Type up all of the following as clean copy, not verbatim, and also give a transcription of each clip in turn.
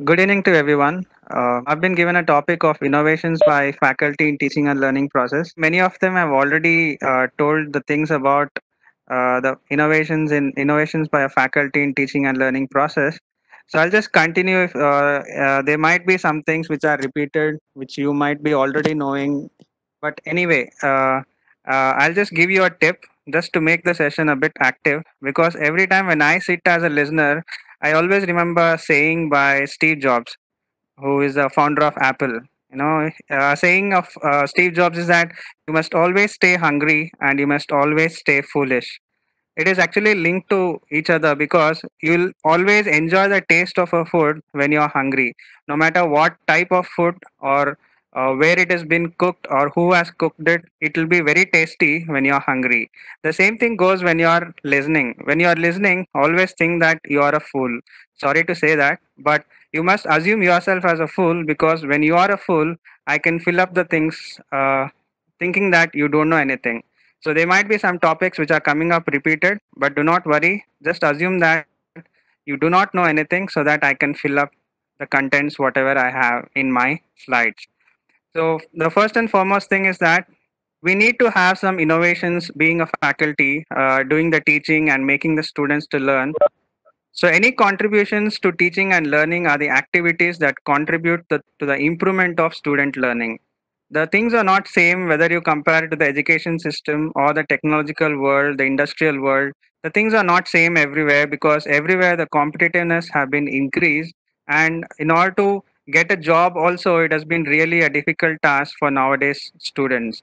Good evening to everyone. I've been given a topic of innovations by faculty in teaching and learning process. Many of them have already told the things about the innovations by a faculty in teaching and learning process. So I'll just continue. If there might be some things which are repeated, which you might be already knowing, but anyway, I'll just give you a tip just to make the session a bit active because every time when I sit as a listener, I always remember saying by Steve Jobs, who is the founder of Apple. Saying of Steve Jobs is that you must always stay hungry and you must always stay foolish. It is actually linked to each other because you'll always enjoy the taste of a food when you're hungry, no matter what type of food or where it has been cooked or who has cooked it. It will be very tasty when you're hungry. The same thing goes when you're listening. When you're listening, always think that you are a fool. Sorry to say that, but you must assume yourself as a fool because when you are a fool, I can fill up the things thinking that you don't know anything. So there might be some topics which are coming up repeated, but do not worry. Just assume that you do not know anything so that I can fill up the contents, whatever I have in my slides. So the first and foremost thing is that we need to have some innovations being a faculty, doing the teaching and making the students to learn. So any contributions to teaching and learning are the activities that contribute to the improvement of student learning. The things are not same whether you compare it to the education system or the technological world, the industrial world. The things are not same everywhere because everywhere the competitiveness have been increased, and in order to get a job also it has been really a difficult task for nowadays students.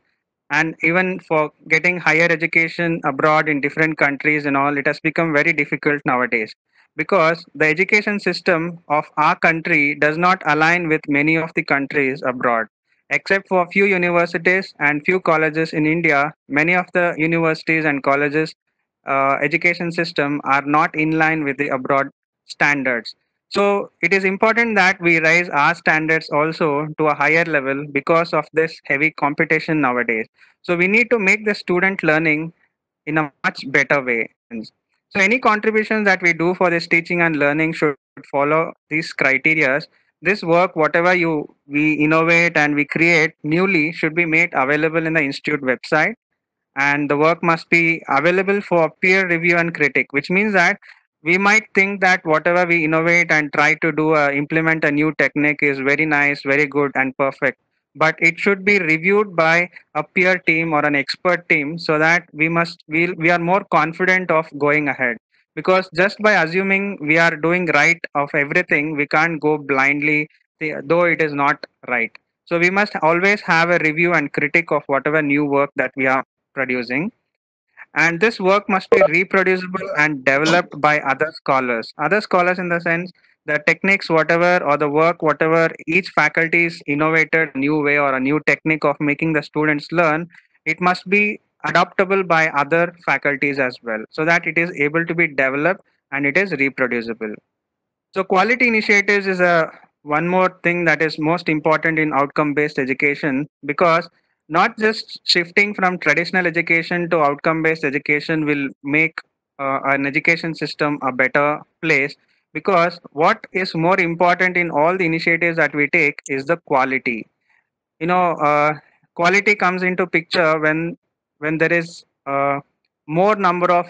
And even for getting higher education abroad in different countries and all, it has become very difficult nowadays because the education system of our country does not align with many of the countries abroad. Except for a few universities and few colleges in India, many of the universities and colleges education system are not in line with the abroad standards. So it is important that we raise our standards also to a higher level because of this heavy competition nowadays. So we need to make the student learning in a much better way. So any contributions that we do for this teaching and learning should follow these criteria. This work, whatever we innovate and we create newly, should be made available in the institute website, and the work must be available for peer review and critic, which means that we might think that whatever we innovate and try to do implement a new technique is very nice, very good and perfect, but it should be reviewed by a peer team or an expert team so that we are more confident of going ahead, because just by assuming we are doing right of everything, we can't go blindly though it is not right. So we must always have a review and critic of whatever new work that we are producing. And this work must be reproducible and developed by other scholars in the sense the techniques whatever or the work whatever each faculty is innovated a new way or a new technique of making the students learn, it must be adoptable by other faculties as well so that it is able to be developed and it is reproducible. So quality initiatives is a one more thing that is most important in outcome based education, because not just shifting from traditional education to outcome based education will make an education system a better place, because what is more important in all the initiatives that we take is the quality. you know uh, Quality comes into picture when there is more number of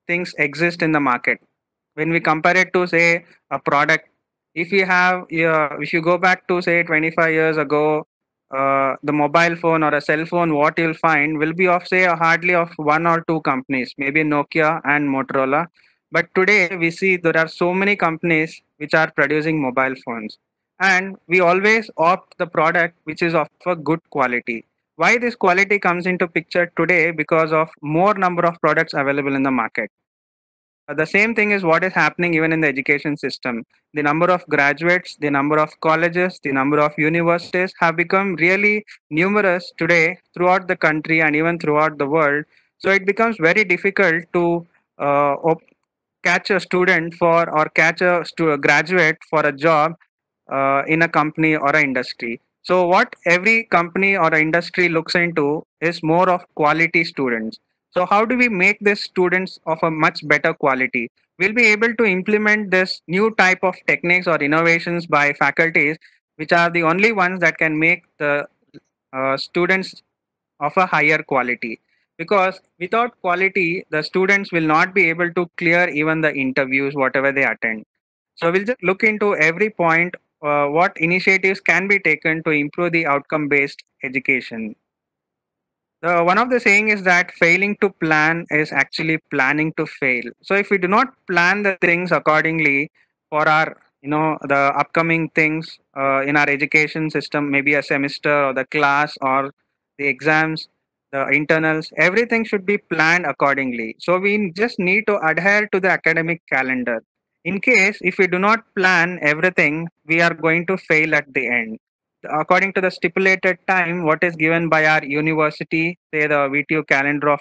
things exist in the market. When we compare it to say a product, if you have if you go back to say 25 years ago, the mobile phone or a cell phone, what you'll find will be of say a hardly of one or two companies, maybe Nokia and Motorola. But today we see there are so many companies which are producing mobile phones, and we always opt the product which is of a good quality. Why this quality comes into picture today? Because of more number of products available in the market. The same thing is what is happening even in the education system. The number of graduates, the number of colleges, the number of universities have become really numerous today throughout the country and even throughout the world. So it becomes very difficult to catch a student for or catch a graduate for a job in a company or a industry. So what every company or a industry looks into is more of quality students. So how do we make these students of a much better quality? we'll be able to implement this new type of techniques or innovations by faculties, which are the only ones that can make the students of a higher quality. Because without quality, the students will not be able to clear even the interviews, whatever they attend. So we'll just look into every point, what initiatives can be taken to improve the outcome based education. One of the saying is that failing to plan is actually planning to fail. So if we do not plan the things accordingly for our, the upcoming things in our education system, maybe a semester or the class or the exams, the internals, everything should be planned accordingly. So we just need to adhere to the academic calendar. In case if we do not plan everything, we are going to fail at the end according to the stipulated time what is given by our university, say the VTU calendar of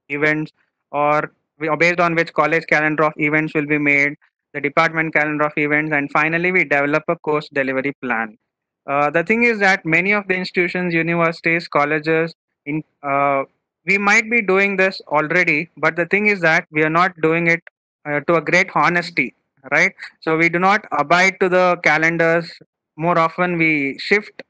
events, or based on which college calendar of events will be made, the department calendar of events, and finally we develop a course delivery plan. The thing is that many of the institutions, universities, colleges, we might be doing this already, but the thing is that we are not doing it to a great honesty, right? So we do not abide to the calendars. More often we shift.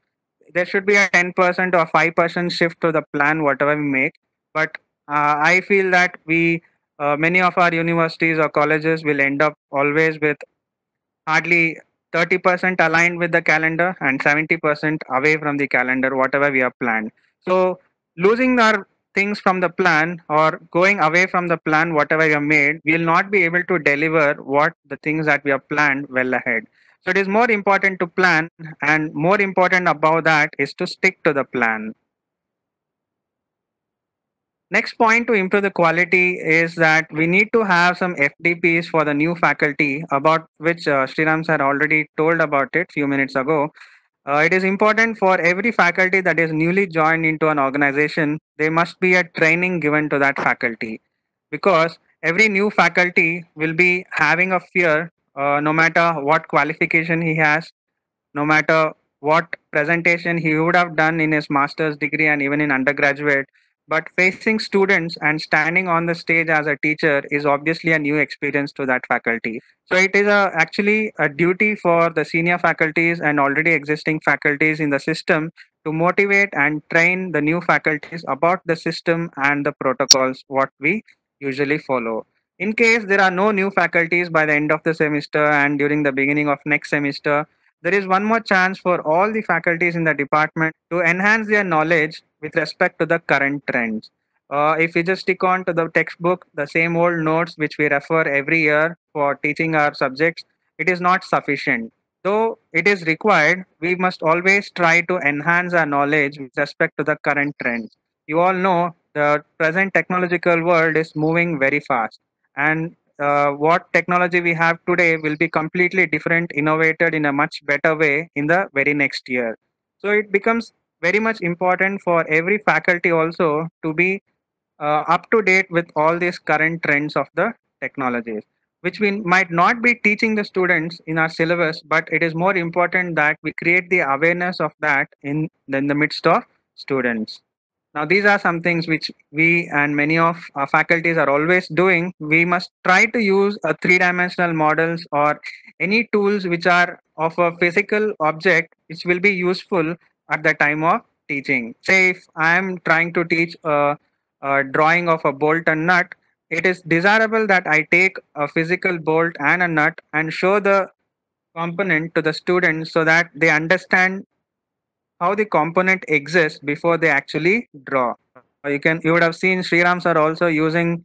There should be a 10% or 5% shift to the plan whatever we make. But I feel that we many of our universities or colleges will end up always with hardly 30% aligned with the calendar and 70% away from the calendar whatever we have planned. So losing our things from the plan or going away from the plan whatever we have made, we will not be able to deliver what the things that we have planned well ahead. So it is more important to plan, and more important above that is to stick to the plan. Next point to improve the quality is that we need to have some FDPs for the new faculty, about which Sriram sir already told about it few minutes ago. It is important for every faculty that is newly joined into an organization, there must be a training given to that faculty, because every new faculty will be having a fear, no matter what qualification he has, no matter what presentation he would have done in his master's degree and even in undergraduate. But facing students and standing on the stage as a teacher is obviously a new experience to that faculty. So it is actually a duty for the senior faculties and already existing faculties in the system to motivate and train the new faculties about the system and the protocols what we usually follow. In case there are no new faculties by the end of the semester and during the beginning of next semester, there is one more chance for all the faculties in the department to enhance their knowledge with respect to the current trends. If we just stick on to the textbook, the same old notes which we refer every year for teaching our subjects, it is not sufficient. Though it is required, we must always try to enhance our knowledge with respect to the current trends. You all know the present technological world is moving very fast, and what technology we have today will be completely different, innovated in a much better way in the very next year. So it becomes very much important for every faculty also to be up to date with all these current trends of the technologies, which we might not be teaching the students in our syllabus, but it is more important that we create the awareness of that in the midst of students. Now, these are some things which we and many of our faculties are always doing. We must try to use a three-dimensional models or any tools which are of a physical object which will be useful at the time of teaching. Say if I am trying to teach a drawing of a bolt and nut, it is desirable that I take a physical bolt and a nut and show the component to the students so that they understand how the component exists before they actually draw. You would have seen Sriram sir also using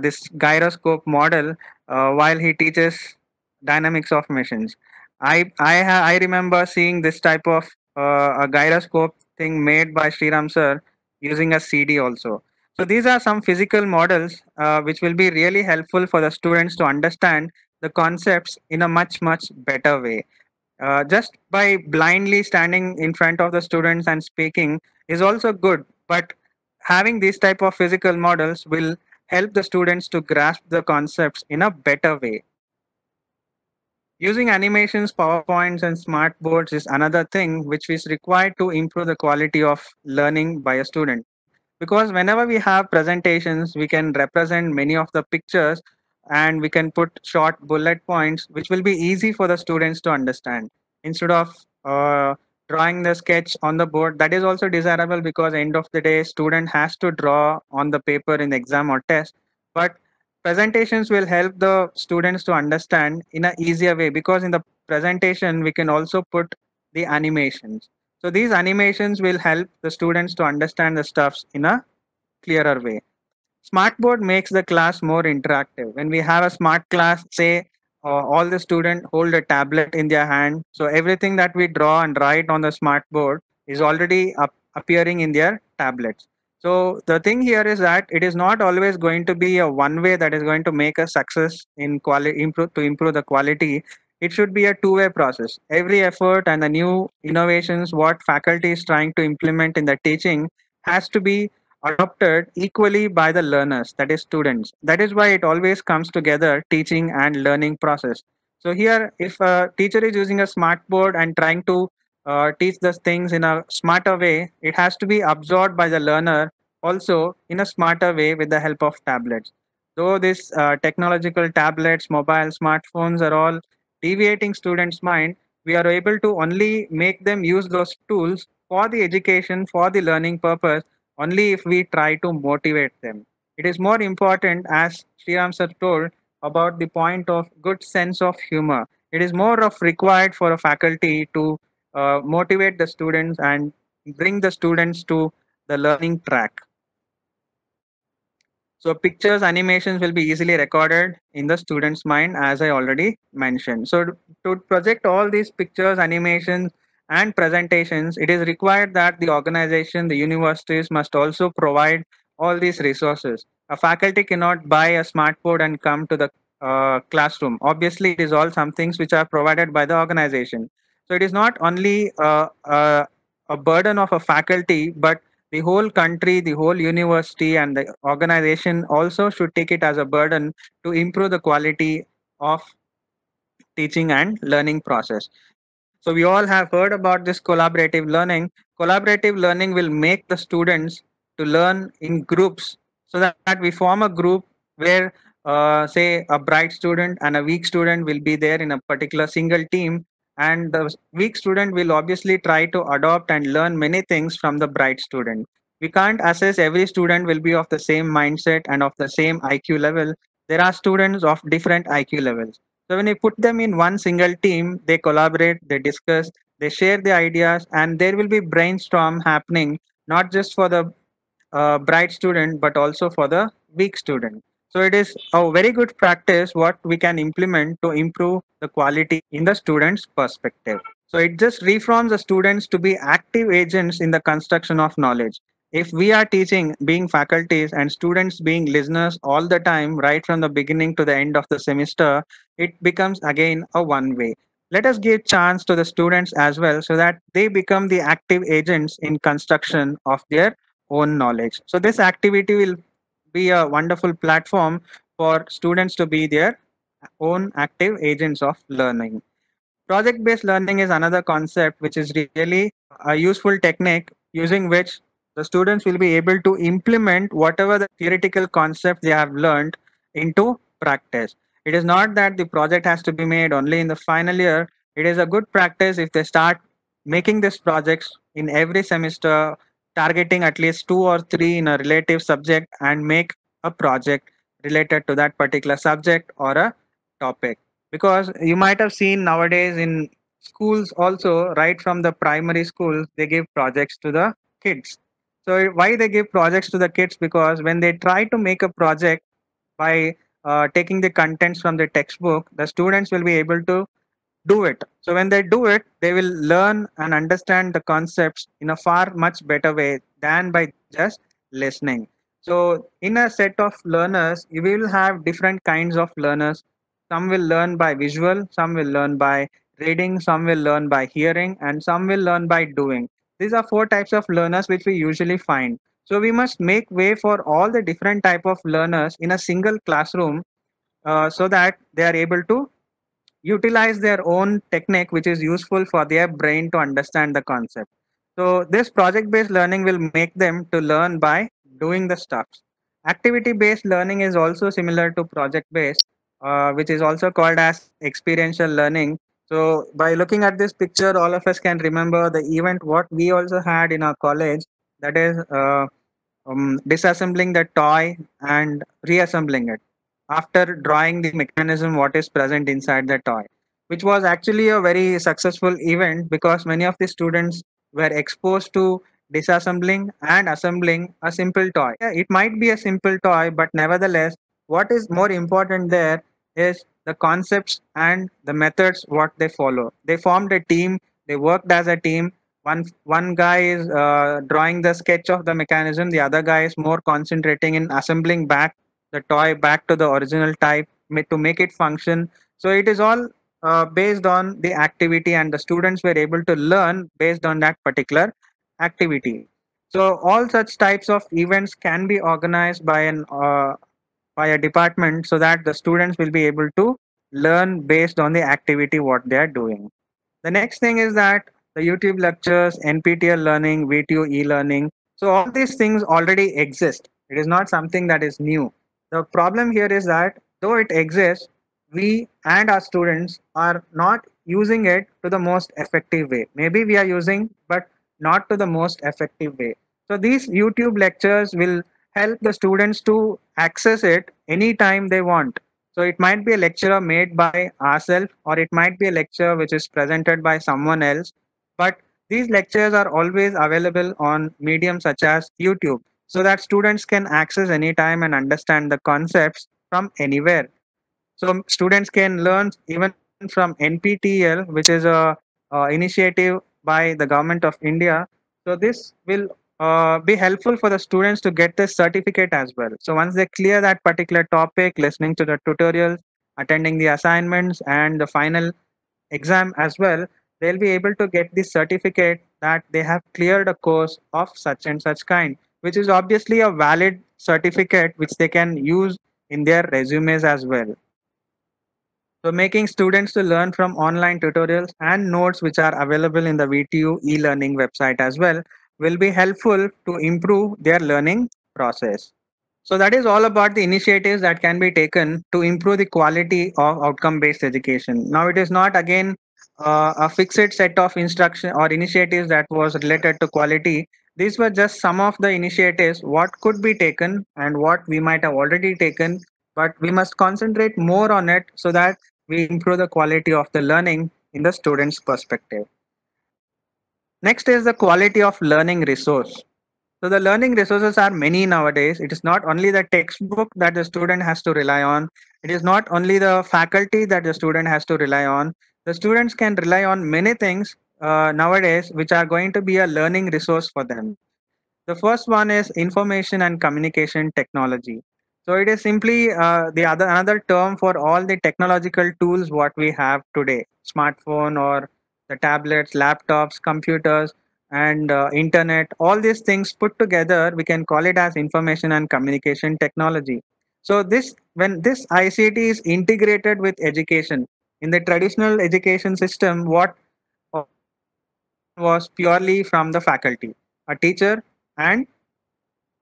this gyroscope model while he teaches dynamics of machines. I remember seeing this type of a gyroscope thing made by Sriram sir using a CD also. So these are some physical models which will be really helpful for the students to understand the concepts in a much better way. Just by blindly standing in front of the students and speaking is also good, but having these type of physical models will help the students to grasp the concepts in a better way. Using animations, powerpoints, and smart boards is another thing which is required to improve the quality of learning by a student, because whenever we have presentations we can represent many of the pictures and we can put short bullet points which will be easy for the students to understand instead of drawing the sketch on the board. That is also desirable because end of the day student has to draw on the paper in the exam or test, but presentations will help the students to understand in a easier way, because in the presentation we can also put the animations. So these animations will help the students to understand the stuffs in a clearer way. Smartboard makes the class more interactive. When we have a smart class, say all the students hold a tablet in their hand, so everything that we draw and write on the smartboard is already appearing in their tablets. So the thing here is that it is not always going to be a one way that is going to make a success in quality improve the quality. It should be a two-way process. Every effort and the new innovations what faculty is trying to implement in the teaching has to be adopted equally by the learners, that is students. That is why it always comes together, teaching and learning process. So here if a teacher is using a smart board and trying to teach the things in a smarter way, it has to be absorbed by the learner also in a smarter way with the help of tablets. Though these technological tablets, mobile smartphones are all deviating students mind, we are able to only make them use those tools for the education, for the learning purpose, only if we try to motivate them. It is more important, as Sriram sir told, about the point of good sense of humor. It is more of required for a faculty to motivate the students and bring the students to the learning track. So pictures, animations will be easily recorded in the student's mind, as I already mentioned. So to project all these pictures, animations, and presentations, it is required that the organization, the universities must also provide all these resources. A faculty cannot buy a smart board and come to the classroom. Obviously, it is all some things which are provided by the organization. So it is not only a burden of a faculty, but the whole country, the whole university, and the organization also should take it as a burden to improve the quality of teaching and learning process. So we all have heard about this collaborative learning. Collaborative learning will make the students to learn in groups, so that we form a group where say a bright student and a weak student will be there in a particular single team, and the weak student will obviously try to adopt and learn many things from the bright student. We can't assess every student will be of the same mindset and of the same IQ level. There are students of different IQ levels. So when you put them in one single team, they collaborate, they discuss, they share the ideas, and there will be brainstorm happening not just for the bright student but also for the weak student. So it is a very good practice what we can implement to improve the quality in the student's perspective. So it just reforms the students to be active agents in the construction of knowledge. If we are teaching being faculties and students being listeners all the time, right from the beginning to the end of the semester, it becomes again a one way. Let us give chance to the students as well so that they become the active agents in construction of their own knowledge. So this activity will be a wonderful platform for students to be their own active agents of learning. Project based learning is another concept which is really a useful technique using which the students will be able to implement whatever the theoretical concept they have learned into practice. It is not that the project has to be made only in the final year. It is a good practice if they start making these projects in every semester, targeting at least two or three in a relative subject and make a project related to that particular subject or a topic. Because you might have seen nowadays in schools also, right from the primary schools, they give projects to the kids. So why they give projects to the kids? Because when they try to make a project by taking the contents from the textbook, the students will be able to do it. So when they do it, they will learn and understand the concepts in a far much better way than by just listening. So in a set of learners, you will have different kinds of learners. Some will learn by visual, some will learn by reading, some will learn by hearing, and some will learn by doing. These are four types of learners which we usually find. So we must make way for all the different type of learners in a single classroom, so that they are able to utilize their own technique which is useful for their brain to understand the concept. So this project based learning will make them to learn by doing the stuff. Activity based learning is also similar to project based. which is also called as experiential learning. So by looking at this picture, all of us can remember the event what we also had in our college, that is disassembling the toy and reassembling it after drawing the mechanism what is present inside the toy, which was actually a very successful event because many of the students were exposed to disassembling and assembling a simple toy. Yeah, it might be a simple toy, but nevertheless, what is more important there is the concepts and the methods what they follow. They formed a team, they worked as a team. One guy is drawing the sketch of the mechanism, the other guy is more concentrating in assembling back the toy back to the original type to make it function. So it is all based on the activity, and the students were able to learn based on that particular activity. So all such types of events can be organized by a department so that the students will be able to learn based on the activity what they are doing. The next thing is that the YouTube lectures, NPTEL learning, VTU e-learning. So all these things already exist. It is not something that is new. The problem here is that though it exists, we and our students are not using it to the most effective way. Maybe we are using, but not to the most effective way. So these YouTube lectures will help the students to access it anytime they want. So it might be a lecture made by ourselves, or it might be a lecture which is presented by someone else. But these lectures are always available on mediums such as YouTube, so that students can access anytime and understand the concepts from anywhere. So students can learn even from NPTEL, which is a initiative by the government of India. So this will be helpful for the students to get this certificate as well. So once they clear that particular topic, listening to the tutorials, attending the assignments, and the final exam as well, they'll be able to get the certificate that they have cleared a course of such and such kind, which is obviously a valid certificate which they can use in their resumes as well. So making students to learn from online tutorials and notes which are available in the VTU e-learning website as well will be helpful to improve their learning process. So that is all about the initiatives that can be taken to improve the quality of outcome-based education. Now it is not again a fixed set of instruction or initiatives that was related to quality. These were just some of the initiatives what could be taken and what we might have already taken, but we must concentrate more on it so that we improve the quality of the learning in the student's perspective. Next is the quality of learning resource. So the learning resources are many nowadays. It is not only the textbook that the student has to rely on. It is not only the faculty that the student has to rely on. The students can rely on many things nowadays which are going to be a learning resource for them. The first one is information and communication technology. So it is simply the other another term for all the technological tools what we have today, smartphone or the tablets, laptops, computers, and internet. All these things put together, we can call it as information and communication technology. So this when this ICT is integrated with education in the traditional education system, what was purely from the faculty, a teacher and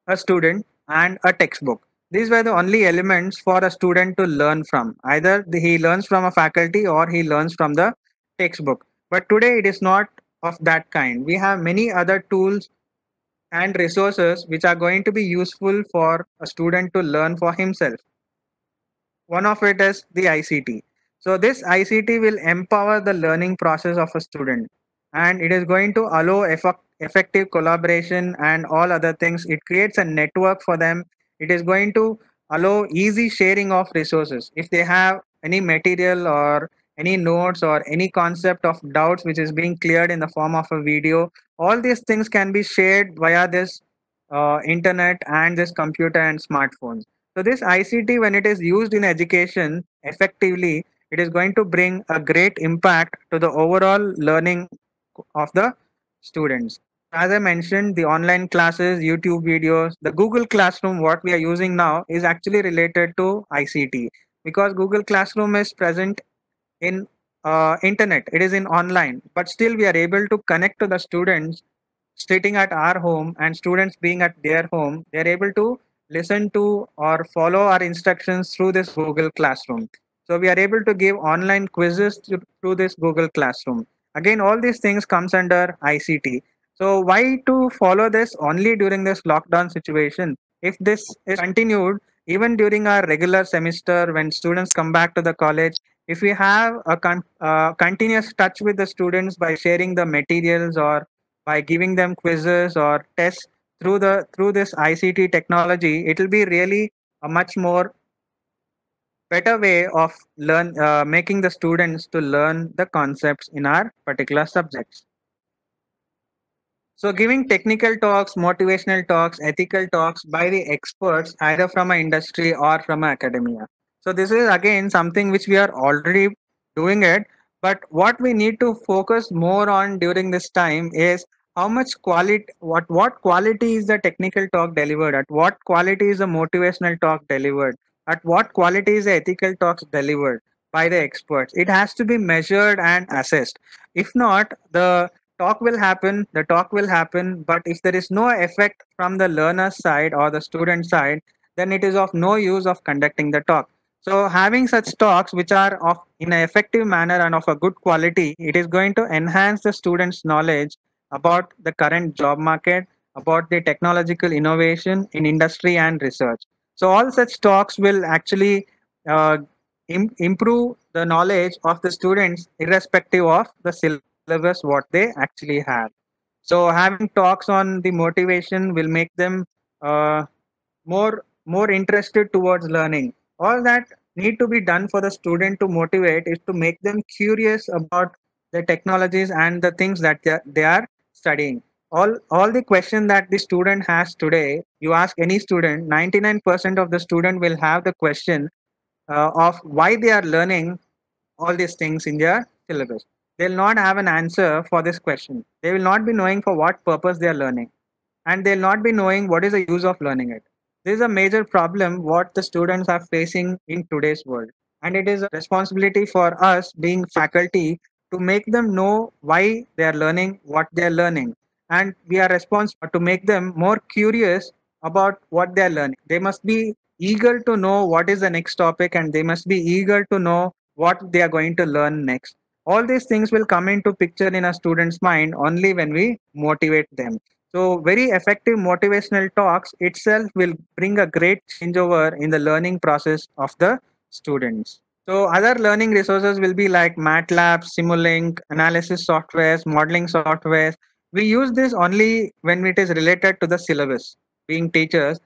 a student, and a textbook. These were the only elements for a student to learn from. Either he learns from a faculty or he learns from the textbook. But today it is not of that kind. We have many other tools and resources which are going to be useful for a student to learn for himself. One of it is the ICT. So this ICT will empower the learning process of a student, and it is going to allow effective collaboration and all other things. It creates a network for them. It is going to allow easy sharing of resources. If they have any material or any notes or any concept of doubts which is being cleared in the form of a video, all these things can be shared via this internet and this computer and smartphones. So this ICT, when it is used in education effectively, it is going to bring a great impact to the overall learning of the students. As I mentioned, the online classes, YouTube videos, the Google Classroom, what we are using now is actually related to ICT, because Google Classroom is present in internet. It is in online, but still we are able to connect to the students sitting at our home, and students being at their home, they're able to listen to or follow our instructions through this Google Classroom. So we are able to give online quizzes through this Google Classroom. Again, all these things comes under ICT. So why to follow this only during this lockdown situation? If this is continued even during our regular semester, when students come back to the college, if we have a continuous touch with the students by sharing the materials or by giving them quizzes or tests through this ICT technology, it will be really a much more better way of making the students to learn the concepts in our particular subjects. So, giving technical talks, motivational talks, ethical talks by the experts, either from a industry or from academia. So, this is again something which we are already doing it. But what we need to focus more on during this time is how much quality, what quality is the technical talk delivered at, what quality is the motivational talk delivered, at what quality is the ethical talks delivered by the experts. It has to be measured and assessed. If not, the talk will happen, but if there is no effect from the learner side or the student side, then it is of no use of conducting the talk. So having such talks which are of in an effective manner and of a good quality, it is going to enhance the students knowledge about the current job market, about the technological innovation in industry and research. So all such talks will actually uh, improve the knowledge of the students irrespective of the syllabus what they actually have. So having talks on the motivation will make them uh, more interested towards learning. All that need to be done for the student to motivate is to make them curious about the technologies and the things that they are studying. All the question that the student has today, you ask any student, 99% of the student will have the question of why they are learning all these things in their syllabus. They'll not have an answer for this question. They will not be knowing for what purpose they are learning, and they'll not be knowing what is the use of learning it. This is a major problem what the students are facing in today's world, and it is a responsibility for us being faculty to make them know why they are learning what they are learning, and we are responsible to make them more curious about what they are learning. They must be eager to know what is the next topic, and they must be eager to know what they are going to learn next. All these things will come into picture in a student's mind only when we motivate them. So, very effective motivational talks itself will bring a great changeover in the learning process of the students. So, other learning resources will be like MATLAB, Simulink, analysis softwares, modeling softwares. We use this only when it is related to the syllabus. Being teachers,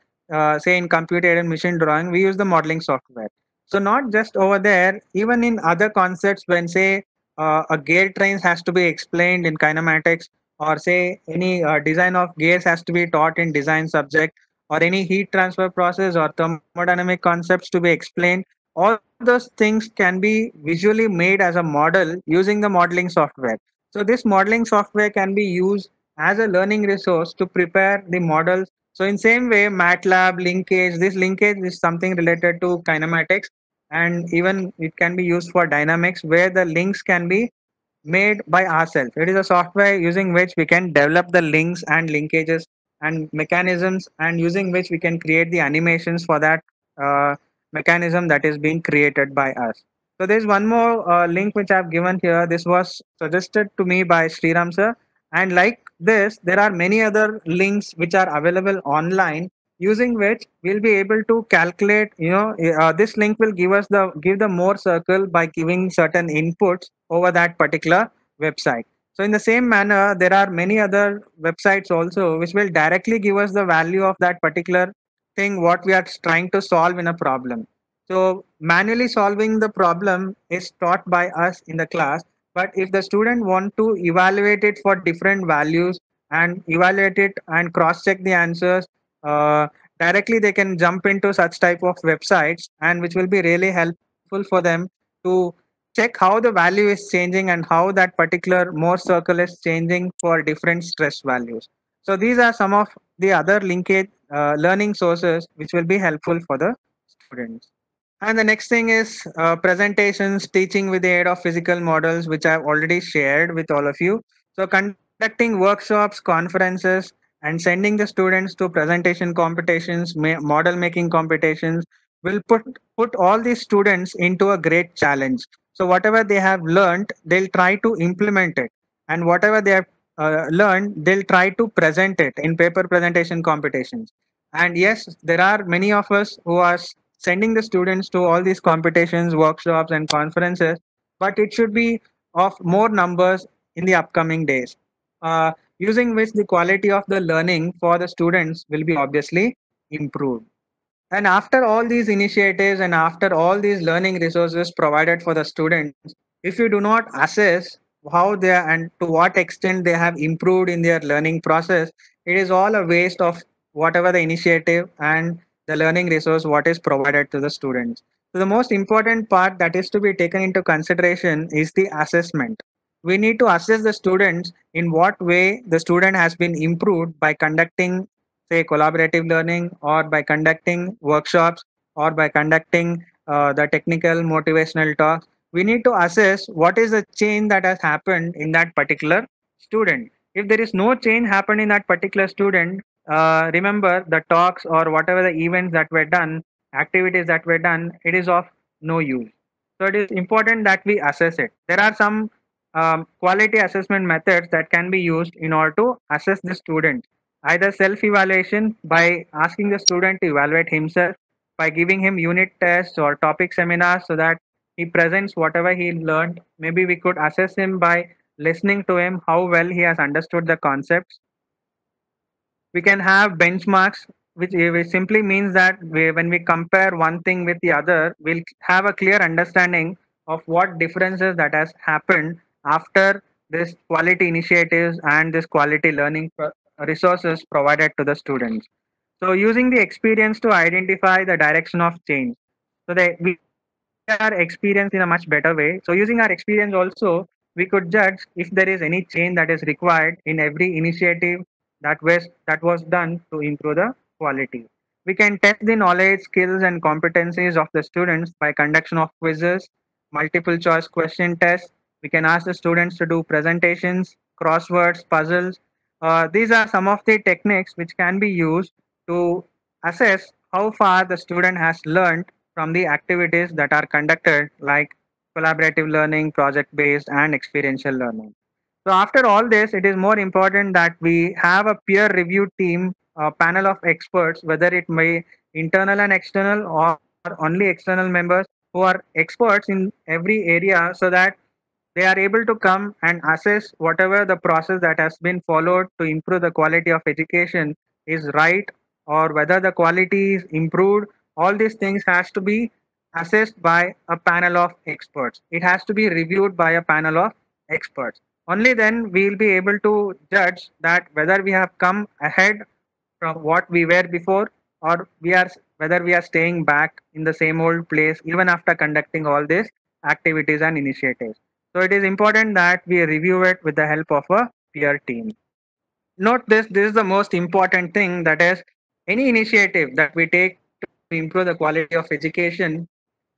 say in computer and machine drawing, we use the modeling software. So, not just over there, even in other concepts, when say a gear train has to be explained in kinematics, or say any design of gears has to be taught in design subject, or any heat transfer process or thermodynamic concepts to be explained, all those things can be visually made as a model using the modeling software. So this modeling software can be used as a learning resource to prepare the models. So in same way, MATLAB linkage, this linkage is something related to kinematics, and even it can be used for dynamics where the links can be made by ourselves. It is a software using which we can develop the links and linkages and mechanisms, and using which we can create the animations for that mechanism that is being created by us. So there's one more link which I've given here. This was suggested to me by Sriram sir, and like this, there are many other links which are available online, using which we'll be able to calculate. This link will give the more circle by giving certain inputs over that particular website. So in the same manner, there are many other websites also which will directly give us the value of that particular thing what we are trying to solve in a problem. So manually solving the problem is taught by us in the class, but if the student want to evaluate it for different values and evaluate it and cross check the answers, uh, directly they can jump into such type of websites, and which will be really helpful for them to check how the value is changing and how that particular Mohr circle is changing for different stress values. So these are some of the other linkage learning sources which will be helpful for the students. And the next thing is presentations, teaching with the aid of physical models, which I've already shared with all of you. So conducting workshops, conferences, and sending the students to presentation competitions, model making competitions will put put all these students into a great challenge. So whatever they have learned, they'll try to implement it, and whatever they have learned, they'll try to present it in paper presentation competitions. And yes, there are many of us who are sending the students to all these competitions, workshops, and conferences, but it should be of more numbers in the upcoming days. Using which the quality of the learning for the students will be obviously improved. And after all these initiatives and after all these learning resources provided for the students, if you do not assess how they are and to what extent they have improved in their learning process, it is all a waste of whatever the initiative and the learning resource what is provided to the students. So the most important part that is to be taken into consideration is the assessment. We need to assess the students in what way the student has been improved by conducting, say, collaborative learning, or by conducting workshops, or by conducting the technical motivational talks. We need to assess what is the change that has happened in that particular student. If there is no change happened in that particular student, remember the talks or whatever the events that were done, activities that were done, it is of no use. So it is important that we assess it. There are some quality assessment methods that can be used in order to assess the student. Either self evaluation by asking the student to evaluate himself, by giving him unit tests or topic seminars so that he presents whatever he learned. Maybe we could assess him by listening to him how well he has understood the concepts. We can have benchmarks, which simply means that when we compare one thing with the other, we'll have a clear understanding of what differences that has happened after this quality initiatives and this quality learning resources provided to the students. So using the experience to identify the direction of change. So that we our experience in a much better way. So using our experience also, we could judge if there is any change that is required in every initiative that was done to improve the quality. We can test the knowledge, skills, and competencies of the students by conduction of quizzes, multiple choice question tests. We can ask the students to do presentations, crosswords, puzzles. These are some of the techniques which can be used to assess how far the student has learned from the activities that are conducted, like collaborative learning, project based, and experiential learning. So after all this, it is more important that we have a peer review team, a panel of experts, whether it may internal and external or only external members who are experts in every area, so that they are able to come and assess whatever the process that has been followed to improve the quality of education is right, or whether the quality is improved. All these things has to be assessed by a panel of experts. It has to be reviewed by a panel of experts. Only then we will be able to judge that whether we have come ahead from what we were before, or we are whether we are staying back in the same old place even after conducting all these activities and initiatives. So it is important that we review it with the help of a peer team. Note this is the most important thing, that is, any initiative that we take to improve the quality of education,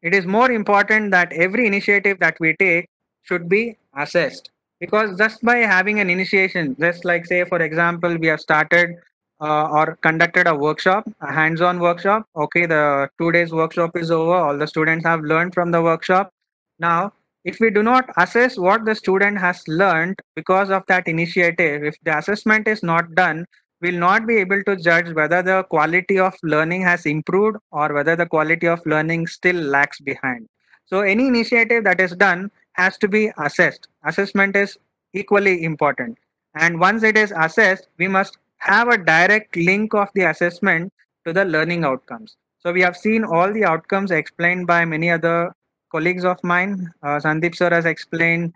it is more important that every initiative that we take should be assessed. Because just by having an initiation, just like, say, for example, we have started or conducted a workshop, a hands-on workshop. Okay, the 2 days workshop is over. All the students have learned from the workshop. Now, if we do not assess what the student has learned because of that initiative, if the assessment is not done, we'll not be able to judge whether the quality of learning has improved or whether the quality of learning still lags behind. So any initiative that is done has to be assessed. Assessment is equally important. And once it is assessed, we must have a direct link of the assessment to the learning outcomes. So we have seen all the outcomes explained by many other colleagues of mine. Sandeep sir has explained,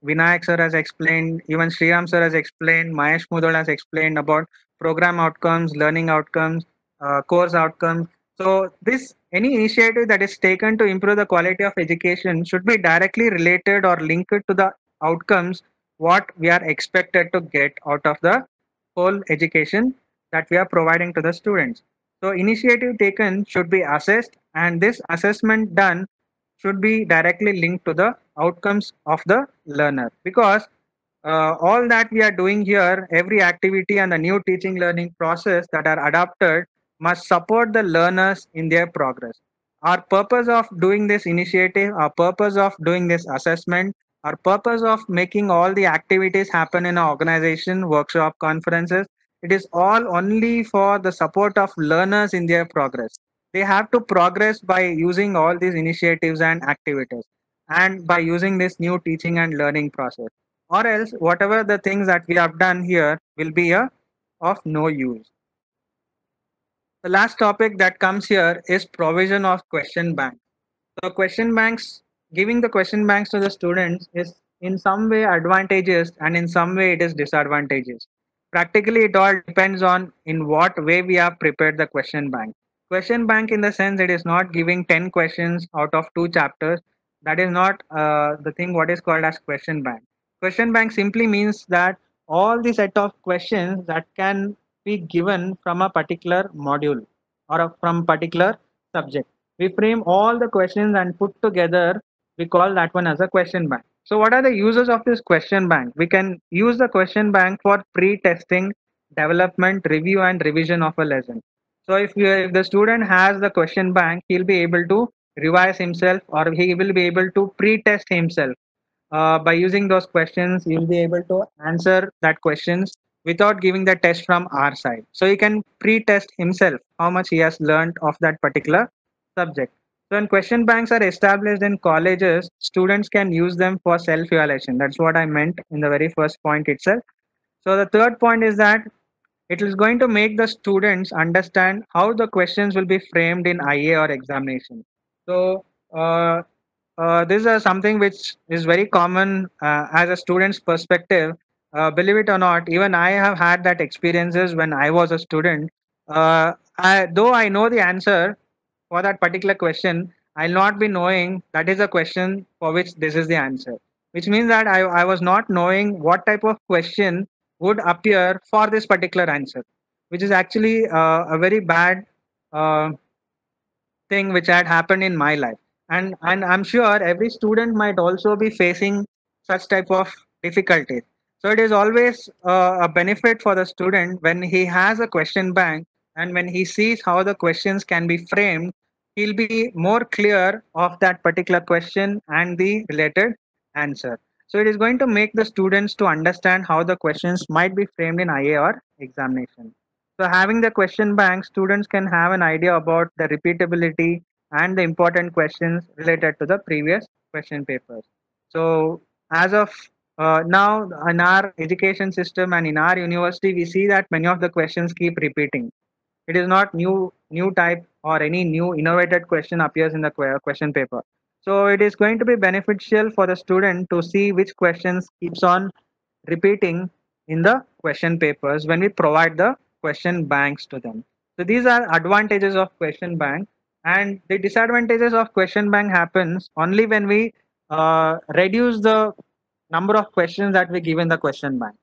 Vinayak sir has explained, even Sriram sir has explained, Mahesh Mudol has explained about program outcomes, learning outcomes, course outcomes. So this any initiative that is taken to improve the quality of education should be directly related or linked to the outcomes what we are expected to get out of the whole education that we are providing to the students. So initiative taken should be assessed, and this assessment done should be directly linked to the outcomes of the learner, because all that we are doing here, every activity and the new teaching learning process that are adopted must support the learners in their progress. Our purpose of doing this initiative, our purpose of doing this assessment, our purpose of making all the activities happen in our organization, workshop, conferences, it is all only for the support of learners in their progress. They have to progress by using all these initiatives and activities and by using this new teaching and learning process. Or else, whatever the things that we have done here will be of no use. The last topic that comes here is provision of question bank. So question banks, giving the question banks to the students is in some way advantageous and in some way it is disadvantageous. Practically, it all depends on in what way we have prepared the question bank. Question bank in the sense it is not giving 10 questions out of 2 chapters. That is not the thing what is called as question bank. Question bank simply means that all the set of questions that can be given from a particular module or from particular subject, we frame all the questions and put together, we call that one as a question bank. So what are the uses of this question bank? We can use the question bank for pre-testing, development, review and revision of a lesson. So if the student has the question bank, he'll be able to revise himself or he will be able to pre-test himself. By using those questions, you'll be able to answer that questions without giving the test from our side. So he can pre-test himself how much he has learned of that particular subject. So when question banks are established in colleges, students can use them for self-evaluation. That's what I meant in the very first point itself. So the third point is that it is going to make the students understand how the questions will be framed in IA or examination. So uh, this is something which is very common as a student's perspective. Believe it or not, even I have had that experiences when I was a student. Though I know the answer for that particular question, I'll not be knowing that is a question for which this is the answer. Which means that I was not knowing what type of question would appear for this particular answer, which is actually a very bad uh, thing which had happened in my life. And I'm sure every student might also be facing such type of difficulties. So it is always a benefit for the student when he has a question bank and when he sees how the questions can be framed, he'll be more clear of that particular question and the related answer. So it is going to make the students to understand how the questions might be framed in IA or examination. So having the question bank, students can have an idea about the repeatability and the important questions related to the previous question papers. So as of now, in our education system and in our university, we see that many of the questions keep repeating. It is not new type or any new innovated question appears in the question paper. So it is going to be beneficial for the student to see which questions keeps on repeating in the question papers when we provide the question banks to them. So these are advantages of question bank, and the disadvantages of question bank happens only when we reduce the number of questions that we give in the question bank.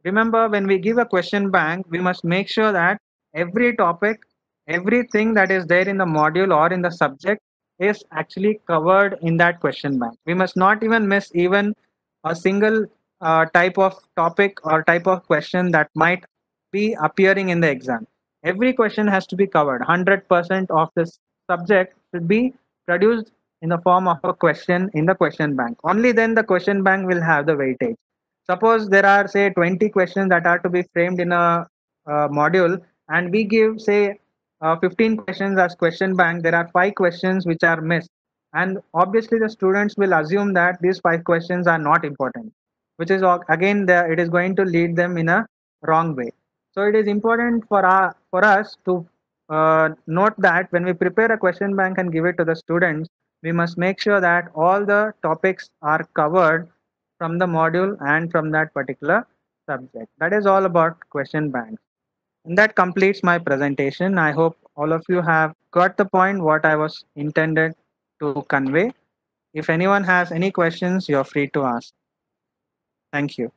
Remember, when we give a question bank, we must make sure that every topic, everything that is there in the module or in the subject is actually covered in that question bank. We must not even miss even a single type of topic or type of question that might be appearing in the exam. Every question has to be covered. 100% of this subject should be produced in the form of a question in the question bank. Only then the question bank will have the weightage. Suppose there are, say, 20 questions that are to be framed in a module, and we give, say, 15 questions as question bank. There are 5 questions which are missed, and obviously the students will assume that these 5 questions are not important, which is again it is going to lead them in a wrong way. So it is important for us to note that when we prepare a question bank and give it to the students, we must make sure that all the topics are covered from the module and from that particular subject. That is all about question banks. And that completes my presentation. I hope all of you have got the point what I was intended to convey. If anyone has any questions, you're free to ask. Thank you.